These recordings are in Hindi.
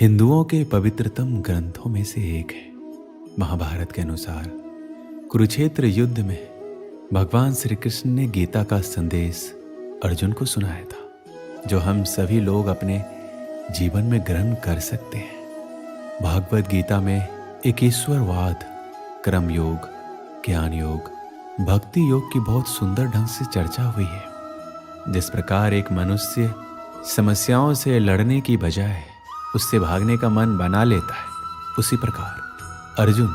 हिंदुओं के पवित्रतम ग्रंथों में से एक है। महाभारत के अनुसार कुरुक्षेत्र युद्ध में भगवान श्री कृष्ण ने गीता का संदेश अर्जुन को सुनाया था, जो हम सभी लोग अपने जीवन में ग्रहण कर सकते हैं। भागवत गीता में एक ईश्वरवाद, कर्म योग, ज्ञान योग, भक्ति योग की बहुत सुंदर ढंग से चर्चा हुई है। जिस प्रकार एक मनुष्य समस्याओं से लड़ने की बजाय उससे भागने का मन बना लेता है, उसी प्रकार अर्जुन,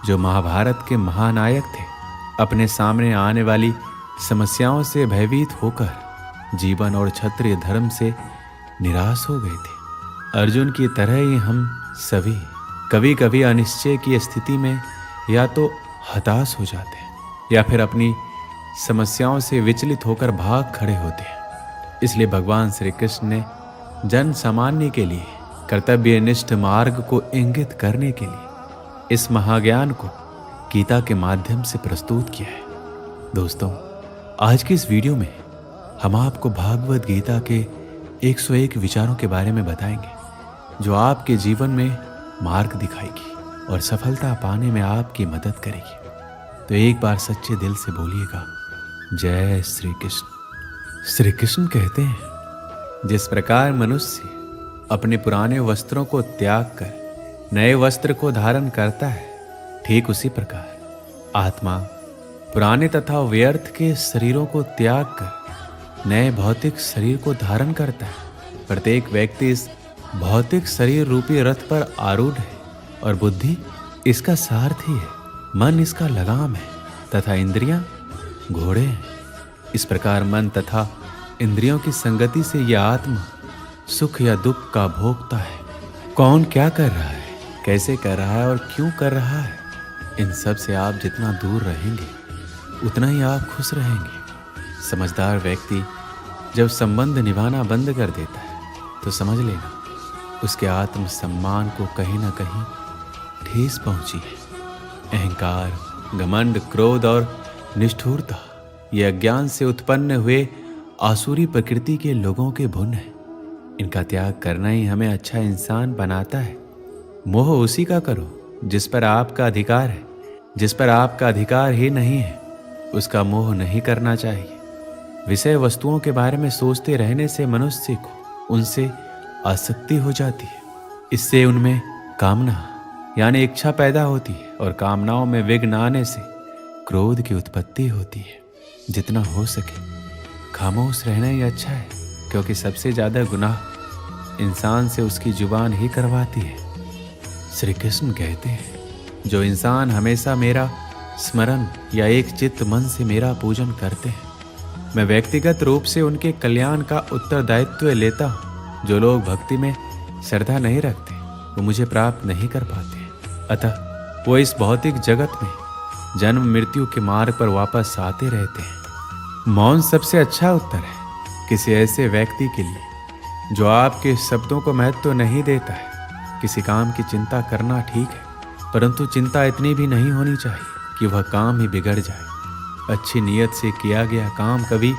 जो महाभारत के महानायक थे, अपने सामने आने वाली समस्याओं से भयभीत होकर जीवन और क्षत्रिय धर्म से निराश हो गए थे। अर्जुन की तरह ही हम सभी कभी कभी अनिश्चय की स्थिति में या तो हताश हो जाते हैं या फिर अपनी समस्याओं से विचलित होकर भाग खड़े होते हैं। इसलिए भगवान श्री कृष्ण ने जन सामान्य के लिए कर्तव्यनिष्ठ मार्ग को इंगित करने के लिए इस महाज्ञान को गीता के माध्यम से प्रस्तुत किया है। दोस्तों, आज की इस वीडियो में हम आपको भागवत गीता के 101 विचारों के बारे में बताएंगे, जो आपके जीवन में मार्ग दिखाएगी और सफलता पाने में आपकी मदद करेगी। तो एक बार सच्चे दिल से बोलिएगा, जय श्री कृष्ण। श्री कृष्ण कहते हैं, जिस प्रकार मनुष्य अपने पुराने वस्त्रों को त्याग कर नए वस्त्र को धारण करता है, ठीक उसी प्रकार आत्मा पुराने तथा व्यर्थ के शरीरों को त्याग कर नए भौतिक शरीर को धारण करता है। प्रत्येक व्यक्ति इस भौतिक शरीर रूपी रथ पर आरूढ़ है और बुद्धि इसका सारथी है, मन इसका लगाम है तथा इंद्रियां घोड़े हैं। इस प्रकार मन तथा इंद्रियों की संगति से यह आत्मा सुख या दुख का भोगता है। कौन क्या कर रहा है, कैसे कर रहा है और क्यों कर रहा है, इन सब से आप जितना दूर रहेंगे उतना ही आप खुश रहेंगे। समझदार व्यक्ति जब संबंध निभाना बंद कर देता है तो समझ लेना उसके आत्म सम्मान को कहीं ना कहीं ठेस पहुंची है। अहंकार, घमंड, क्रोध और निष्ठुरता ये अज्ञान से उत्पन्न हुए आसुरी प्रकृति के लोगों के गुण हैं। इनका त्याग करना ही हमें अच्छा इंसान बनाता है। मोह उसी का करो जिस पर आपका अधिकार है। जिस पर आपका अधिकार ही नहीं है उसका मोह नहीं करना चाहिए। विषय वस्तुओं के बारे में सोचते रहने से मनुष्य को उनसे आसक्ति हो जाती है। इससे उनमें कामना यानी इच्छा पैदा होती है और कामनाओं में विघ्न आने से क्रोध की उत्पत्ति होती है। जितना हो सके खामोश रहना ही अच्छा है, क्योंकि सबसे ज्यादा गुनाह इंसान से उसकी जुबान ही करवाती है। श्री कृष्ण कहते हैं, जो इंसान हमेशा मेरा स्मरण या एक चित्त मन से मेरा पूजन करते हैं, मैं व्यक्तिगत रूप से उनके कल्याण का उत्तरदायित्व लेता हूँ। जो लोग भक्ति में श्रद्धा नहीं रखते वो मुझे प्राप्त नहीं कर पाते, अतः वो इस भौतिक जगत में जन्म मृत्यु के मार्ग पर वापस आते रहते हैं। मौन सबसे अच्छा उत्तर है किसी ऐसे व्यक्ति के लिए जो आपके शब्दों को महत्व नहीं देता है। किसी काम की चिंता करना ठीक है, परंतु चिंता इतनी भी नहीं होनी चाहिए कि वह काम ही बिगड़ जाए। अच्छी नीयत से किया गया काम कभी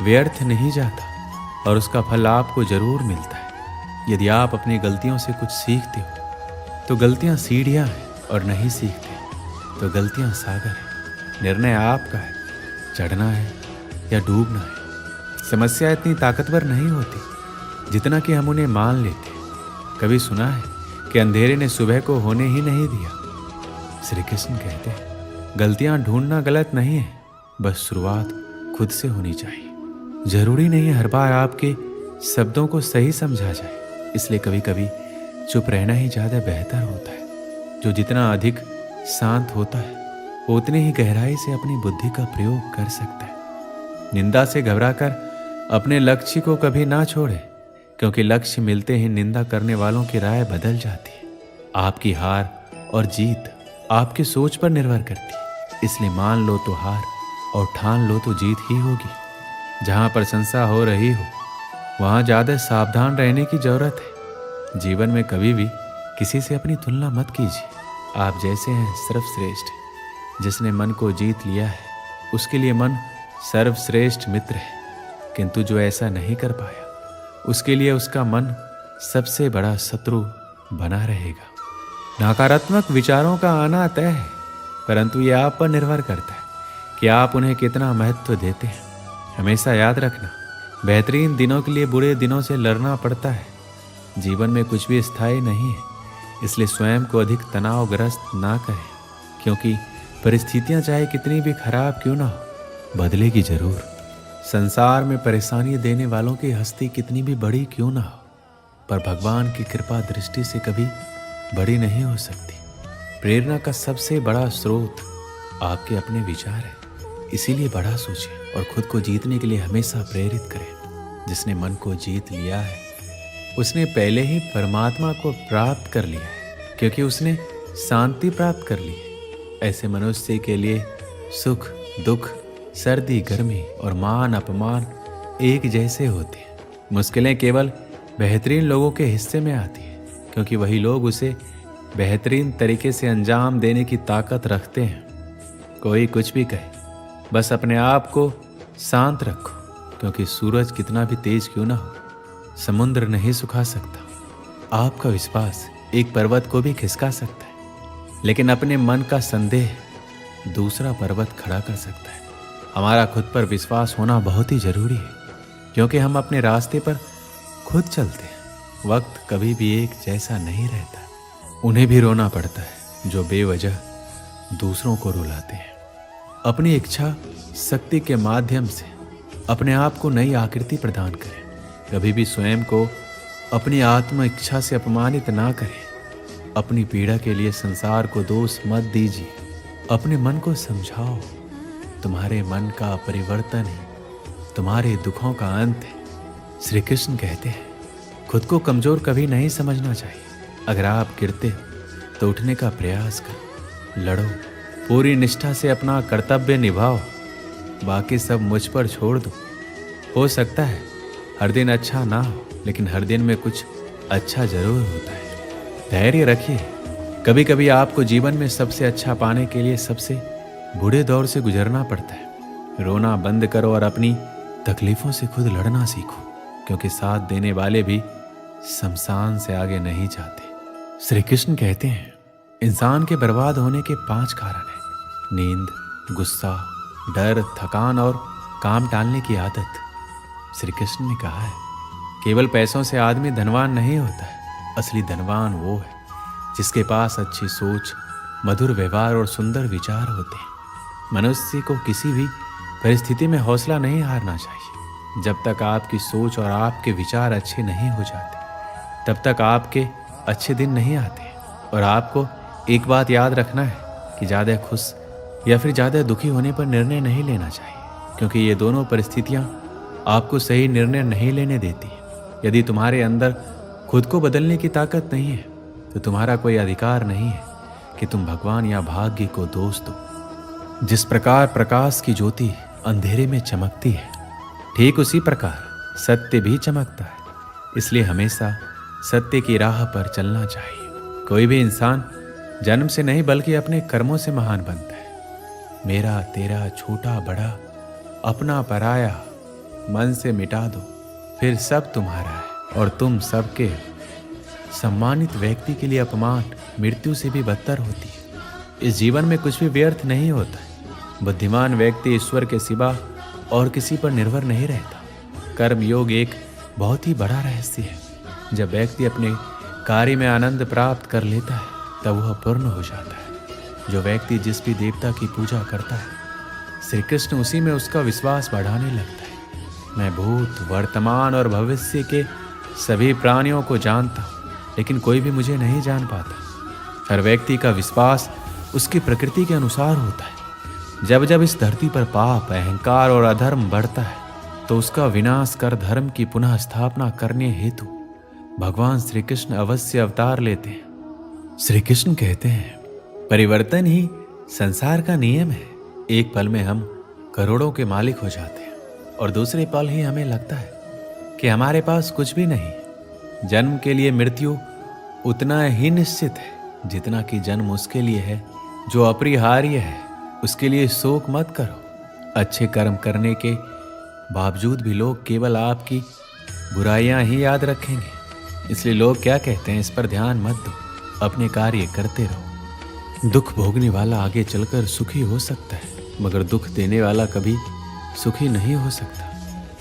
व्यर्थ नहीं जाता और उसका फल आपको जरूर मिलता है। यदि आप अपनी गलतियों से कुछ सीखते हो तो गलतियां सीढ़ियां हैं, और नहीं सीखते तो गलतियां सागर है। निर्णय आपका है, चढ़ना है या डूबना है। समस्या इतनी ताकतवर नहीं होती जितना कि हम उन्हें मान लेते हैं। कभी सुना है कि अंधेरे ने सुबह को होने ही नहीं दिया। श्री कृष्ण कहते हैं, गलतियां ढूंढना गलत नहीं है, बस शुरुआत खुद से होनी चाहिए। जरूरी नहीं है हर बार आपके शब्दों को सही समझा जाए, इसलिए कभी कभी चुप रहना ही ज्यादा बेहतर होता है। जो जितना अधिक शांत होता है वो उतनी ही गहराई से अपनी बुद्धि का प्रयोग कर सकता है। निंदा से घबराकर अपने लक्ष्य को कभी ना छोड़े, क्योंकि लक्ष्य मिलते ही निंदा करने वालों की राय बदल जाती है। आपकी हार और जीत आपकी सोच पर निर्भर करती है, इसलिए मान लो तो हार और ठान लो तो जीत ही होगी। जहां प्रशंसा हो रही हो वहां ज्यादा सावधान रहने की जरूरत है। जीवन में कभी भी किसी से अपनी तुलना मत कीजिए। आप जैसे हैं सर्वश्रेष्ठ। जिसने मन को जीत लिया है उसके लिए मन सर्वश्रेष्ठ मित्र है, किंतु जो ऐसा नहीं कर पाया उसके लिए उसका मन सबसे बड़ा शत्रु बना रहेगा। नकारात्मक विचारों का आना तय है, परंतु ये आप पर निर्भर करता है कि आप उन्हें कितना महत्व देते हैं। हमेशा याद रखना, बेहतरीन दिनों के लिए बुरे दिनों से लड़ना पड़ता है। जीवन में कुछ भी स्थायी नहीं है, इसलिए स्वयं को अधिक तनावग्रस्त ना करें, क्योंकि परिस्थितियां चाहे कितनी भी खराब क्यों ना हो, बदलेगी जरूर। संसार में परेशानी देने वालों की हस्ती कितनी भी बड़ी क्यों ना हो, पर भगवान की कृपा दृष्टि से कभी बड़ी नहीं हो सकती। प्रेरणा का सबसे बड़ा स्रोत आपके अपने विचार है, इसीलिए बड़ा सोचें और खुद को जीतने के लिए हमेशा प्रेरित करें। जिसने मन को जीत लिया है उसने पहले ही परमात्मा को प्राप्त कर लिया है, क्योंकि उसने शांति प्राप्त कर ली है। ऐसे मनुष्य के लिए सुख दुख, सर्दी गर्मी और मान अपमान एक जैसे होते हैं। मुश्किलें केवल बेहतरीन लोगों के हिस्से में आती हैं, क्योंकि वही लोग उसे बेहतरीन तरीके से अंजाम देने की ताकत रखते हैं। कोई कुछ भी कहे, बस अपने आप को शांत रखो, क्योंकि सूरज कितना भी तेज क्यों ना हो, समुद्र नहीं सुखा सकता। आपका विश्वास एक पर्वत को भी खिसका सकता है, लेकिन अपने मन का संदेह दूसरा पर्वत खड़ा कर सकता है। हमारा खुद पर विश्वास होना बहुत ही जरूरी है, क्योंकि हम अपने रास्ते पर खुद चलते हैं। वक्त कभी भी एक जैसा नहीं रहता, उन्हें भी रोना पड़ता है जो बेवजह दूसरों को रुलाते हैं। अपनी इच्छा शक्ति के माध्यम से अपने आप को नई आकृति प्रदान करें। कभी भी स्वयं को अपनी आत्म इच्छा से अपमानित ना करें। अपनी पीड़ा के लिए संसार को दोष मत दीजिए। अपने मन को समझाओ, तुम्हारे मन का परिवर्तन ही तुम्हारे दुखों का अंत है। श्री कृष्ण कहते हैं, खुद को कमजोर कभी नहीं समझना चाहिए। अगर आप गिरते हो तो उठने का प्रयास करो, लड़ो, पूरी निष्ठा से अपना कर्तव्य निभाओ, बाकी सब मुझ पर छोड़ दो। हो सकता है हर दिन अच्छा ना हो, लेकिन हर दिन में कुछ अच्छा जरूर होता है। धैर्य रखिए। कभी कभी आपको जीवन में सबसे अच्छा पाने के लिए सबसे बुरे दौर से गुजरना पड़ता है। रोना बंद करो और अपनी तकलीफों से खुद लड़ना सीखो, क्योंकि साथ देने वाले भी शमशान से आगे नहीं जाते। श्री कृष्ण कहते हैं, इंसान के बर्बाद होने के 5 कारण हैं: नींद, गुस्सा, डर, थकान और काम टालने की आदत। श्री कृष्ण ने कहा है, केवल पैसों से आदमी धनवान नहीं होता है। असली धनवान वो है जिसके पास अच्छी सोच, मधुर व्यवहार और सुंदर विचार होते हैं। मनुष्य को किसी भी परिस्थिति में हौसला नहीं हारना चाहिए। जब तक आपकी सोच और आपके विचार अच्छे नहीं हो जाते, तब तक आपके अच्छे दिन नहीं आते। और आपको एक बात याद रखना है कि ज़्यादा खुश या फिर ज़्यादा दुखी होने पर निर्णय नहीं लेना चाहिए, क्योंकि ये दोनों परिस्थितियाँ आपको सही निर्णय नहीं लेने देती। यदि तुम्हारे अंदर खुद को बदलने की ताकत नहीं है, तो तुम्हारा कोई अधिकार नहीं है कि तुम भगवान या भाग्य को दोष दो। जिस प्रकार प्रकाश की ज्योति अंधेरे में चमकती है, ठीक उसी प्रकार सत्य भी चमकता है। इसलिए हमेशा सत्य की राह पर चलना चाहिए। कोई भी इंसान जन्म से नहीं बल्कि अपने कर्मों से महान बनता है। मेरा तेरा छोटा बड़ा अपना पराया मन से मिटा दो, फिर सब तुम्हारा है और तुम सबके। सम्मानित व्यक्ति के लिए अपमान मृत्यु से भी बदतर होती है। इस जीवन में कुछ भी व्यर्थ नहीं होता है। बुद्धिमान व्यक्ति ईश्वर के सिवा और किसी पर निर्भर नहीं रहता। कर्म योग एक बहुत ही बड़ा रहस्य है। जब व्यक्ति अपने कार्य में आनंद प्राप्त कर लेता है, तब वह पूर्ण हो जाता है। जो व्यक्ति जिस भी देवता की पूजा करता है, श्री कृष्ण उसी में उसका विश्वास बढ़ाने लगता है। मैं भूत, वर्तमान और भविष्य के सभी प्राणियों को जानता हूँ, लेकिन कोई भी मुझे नहीं जान पाता। हर व्यक्ति का विश्वास उसकी प्रकृति के अनुसार होता है। जब जब इस धरती पर पाप, अहंकार और अधर्म बढ़ता है, तो उसका विनाश कर धर्म की पुनः स्थापना करने हेतु भगवान श्री कृष्ण अवश्य अवतार लेते हैं। श्री कृष्ण कहते हैं, परिवर्तन ही संसार का नियम है। एक पल में हम करोड़ों के मालिक हो जाते हैं और दूसरे पल ही हमें लगता है कि हमारे पास कुछ भी नहीं। जन्म के लिए मृत्यु उतना ही निश्चित है जितना कि जन्म उसके लिए है जो अपरिहार्य है। उसके लिए शोक मत करो। अच्छे कर्म करने के बावजूद भी लोग केवल आपकी बुराइयां ही याद रखेंगे। इसलिए लोग क्या कहते हैं इस पर ध्यान मत दो, अपने कार्य करते रहो। दुख भोगने वाला आगे चलकर सुखी हो सकता है, मगर दुख देने वाला कभी सुखी नहीं हो सकता।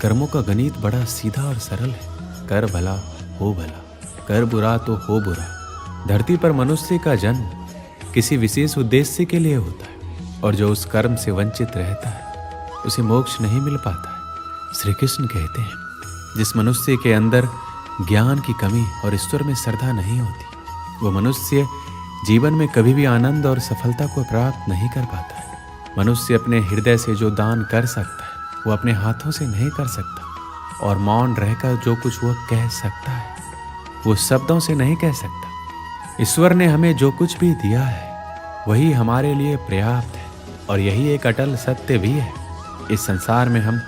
कर्मों का गणित बड़ा सीधा और सरल है। कर भला हो भला, कर बुरा तो हो बुरा। धरती पर मनुष्य का जन्म किसी विशेष उद्देश्य के लिए होता है, और जो उस कर्म से वंचित रहता है उसे मोक्ष नहीं मिल पाता है। श्री कृष्ण कहते हैं, जिस मनुष्य के अंदर ज्ञान की कमी और ईश्वर में श्रद्धा नहीं होती, वो मनुष्य जीवन में कभी भी आनंद और सफलता को प्राप्त नहीं कर पाता है। मनुष्य अपने हृदय से जो दान कर सकता है वो अपने हाथों से नहीं कर सकता, और मौन रहकर जो कुछ वो कह सकता है वो शब्दों से नहीं कह सकता। ईश्वर ने हमें जो कुछ भी दिया है वही हमारे लिए पर्याप्त है, और यही एक अटल सत्य भी है। इस संसार में हम